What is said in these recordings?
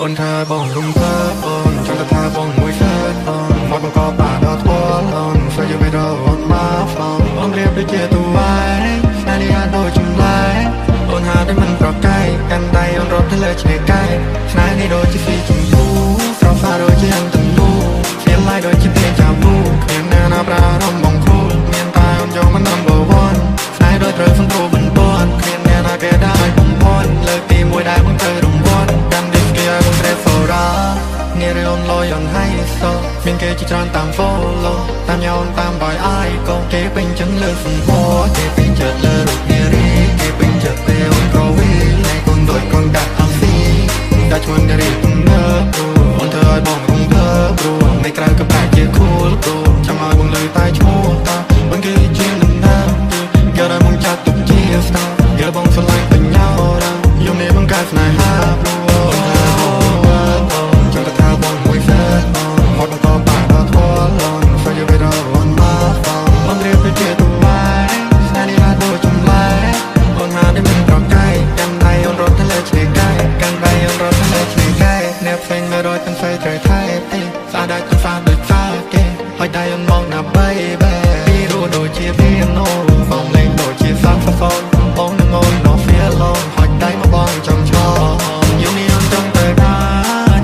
អូនថាបងរំភើបអូនចង់ថាបងមួយសើតអូនមកបង្កបាដល់ធ្ងន់អូនស្អីយល់អូនមកហ្វអូនរៀបដូចជាទូវាយស្នេហ៍នេះអាចដូចចម្លែកអូនហាតែមិនប្រកែកកាន់ដៃអូនរត់ទៅលើឆ្នេរកែស្នេហ៍នេះដូចជាស៊ីជម្ពូស្រស់ស្អាតដូចជាអន្តនូ Feel like ដូចជាពេលចាំពូគ្មានណាណាប្រារម្ភបងគូលមានតែអូនយកមិន number one ស្នេហ៍ដូចត្រូវសង្គ្រោះបន្ទាន់គ្មានអ្នកណាគេដែរបំផន់លើកទី1ដែលបងទៅរង្វាន់កាន់ឌីស្គីឲ្យបងត្រេហ្វូរ៉ានារីអូនលយអូនហៃសូមានគេជាច្រើនតាម follow តាមញ៉ោនតាមបាយអាយក៏គេពេញចិត្តលើសម្ពោគេពេញចិត្តលើរូបនារីគេពេញចិត្តពេលអូនប្រវីហើយកូនដូចកូនកាត់អស់ស៊ីតែឈ្មោះនារីទំនើបអូនធ្វើឲ្យបងរំភើបព្រោះនៅក្រៅក៏បែរជា cool ព្រោះចង់ឲ្យបងលើតែឈ្មោះតាបងគឺជានឹងណាយកឲ្យបងចាត់ទុកជា star យកបងស្រឡាញ់បញ្ញារ៉ាយំនេះបងកើតស្នេហាព្រោះអូនថាបងចង់ថាបងមួយសើតមកបន្តបាក់ដល់ធ្ងន់អូនស្អីយល់អូនមកបងរៀបដូចជាទូវាយស្នេហ៍នេះអាចដូចចម្លែកអូនហាតែមិនប្រកែកកាន់ដៃអូនរត់ទៅលើឆ្នេរកែកាន់ដៃអូនរត់ទៅលើឆ្នេរកែអ្នកផ្សេង100ទាំងស្អីត្រូវថែទេស្អាតដែរស្អាតដូចសាគេហើយដៃអូនមកណា baby ពីរੂដូចជាពីណូបងលេងដូចជាសាក់ហ្វហ្វូនបងនឹងអូន no fear alone ហើយដៃមកបងចំឈរយំនេះអូនចង់ទៅណា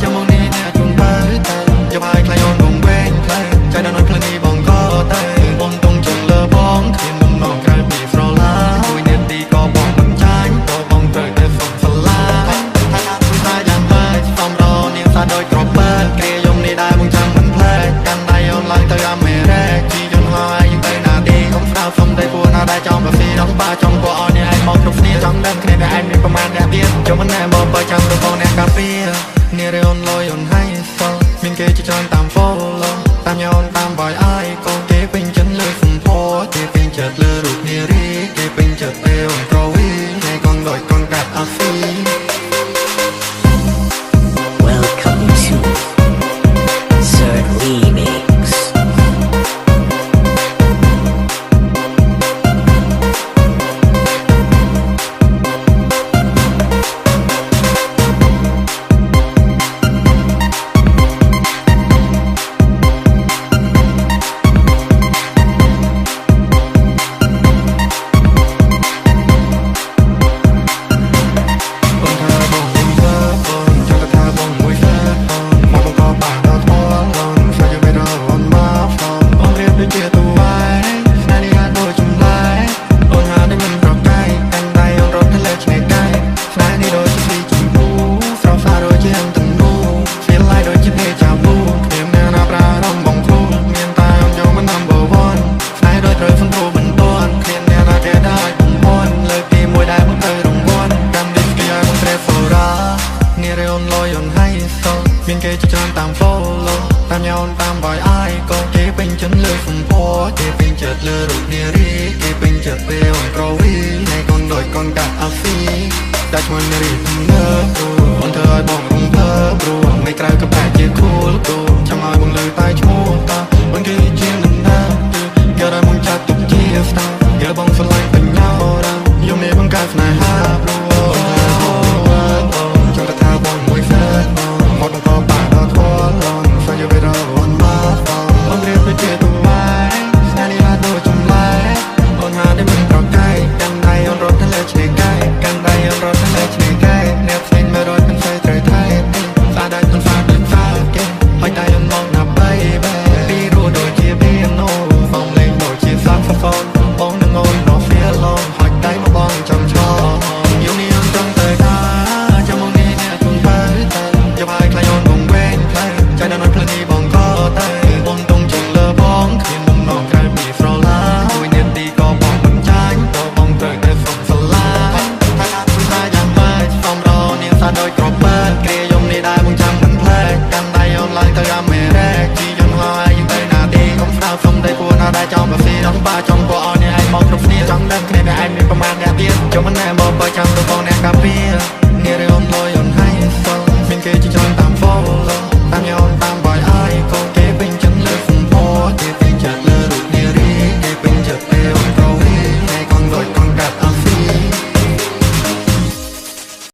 ចាំមកនេះអ្នកជុំទៅតែយកឲ្យខ្លាញ់អូនបងវែងផ្លែចៃដល់នៅផ្លូវនេះបងក៏ទៅបងទុំចង់លើបងគ្មានបំណងក្រៅពីស្រឡាញ់មួយនាទីក៏បងមិនចាញ់ក៏បងត្រូវតែសុំស្រឡាញ់ថាថាយ៉ាងម៉េចសំរនាងសាដូចក្របបើគ្រាយំនេះដែរបងចាំមិនផ្លែកាន់ដៃអូនឡើងទៅអាមេរ៉េជីយន្តហើយយើងទៅណាទីកុំស្ដាប់សុំតែពួរណាដែរចង់ប្រស៊ីដល់បាចង់ពួកអស់នេះឯងមកគ្រប់គ្នាចង់ដឹងគ្នាតែឯងមានប្រមាណអ្នកទៀតចុះមិនណែមកបើចាំទៅបងអ្នកកាពីនារីអូនលយអូនហៃសូមានគេជាច្រើនតាម follow តាមញ៉ោនតាមបាយអាយក៏គេពេញចិត្តលើសម្ពោគេពេញចិត្តលើរូបនារីគេពេញចិត្តពេលអូនប្រវីហើយកូនដូចកូនកាត់អស់ស៊ី Welcome to Third Remix.មានគេជាច្រើនតាម follow តាមញ៉ោនតាមបាយអាយក៏គេពេញចិត្តលើសម្ពោគេពេញចិត្តលើរូបនារីគេពេញចិត្តពេលអូនប្រវីហើយកូនដូចកូនកាត់អស់ស៊ីតែឈ្មោះនារីទំនើបអូនធ្វើឲ្យបងរំភើបព្រោះនៅក្រៅក៏បែរជា cool ព្រោះចង់ឲ្យបងលើតែឈ្មោះតាបងគឺជានឹងណាយកឲ្យបងចាត់ទុកជា star យកបងស្រឡាញ់បញ្ញារ៉ាយំនេះបងកើតស្នេហាព្រោះអូនចង់ថាបងមួយសើតមកបន្តបាក់ដល់ធ្ងន់អូនស្អីយល់អូនមកបងរៀបដូចជាទូវាយស្នេហ៍នេះអាចដូចចម្លែកអូនហាតែមិនប្រកែកកាន់ដៃអូនរត់ទៅលើឆ្នេរកែកាន់ដៃអូនរត់ទៅលើឆ្នេរកែអ្នកផ្សេង100ទាំងស្អីត្រូវថែទេស្អាតដែរស្អាតដូចសាគេហើយដៃអូនមកណា baby ពីរੂដូចជាពីណូបងលេងដូចជាសាក់ហ្វហ្វូនបងនឹងអូន no fear alone ហើយដៃមកបងចំឈរយំនេះអូនចង់ទៅណាចាំមកនេះអ្នកជុំទៅតែយកឲ្យខ្លាញ់អូនបងវែងផ្លែចៃដល់នៅផ្លូវនេះបងក៏ទៅបងទុំចង់លើបងគ្មានបំណងក្រៅពីស្រឡាញ់មួយនាទីក៏បងមិនចាញ់ក៏បងត្រូវតែសុំស្រឡាញ់ថាយ៉ាងម៉េចសំរនាងសាដូចក្របបើគ្រាយំនេះដែរបងចាំមិនផ្លែកាន់ដៃអូនឡើងទៅអាមេរ៉េជីយន្តហើយយើងទៅណាទីកុំស្ដាប់សុំតែពួរណាដែរចង់ប្រស៊ីដល់បាចង់ពួកអស់នេះឯងមកគ្រប់គ្នាចង់ដឹងគ្នាតែឯងមានប្រមាណអ្នកទៀតចុះមិនណែមកបើចាំទៅបងអ្នកកាពីនារីអូនលយ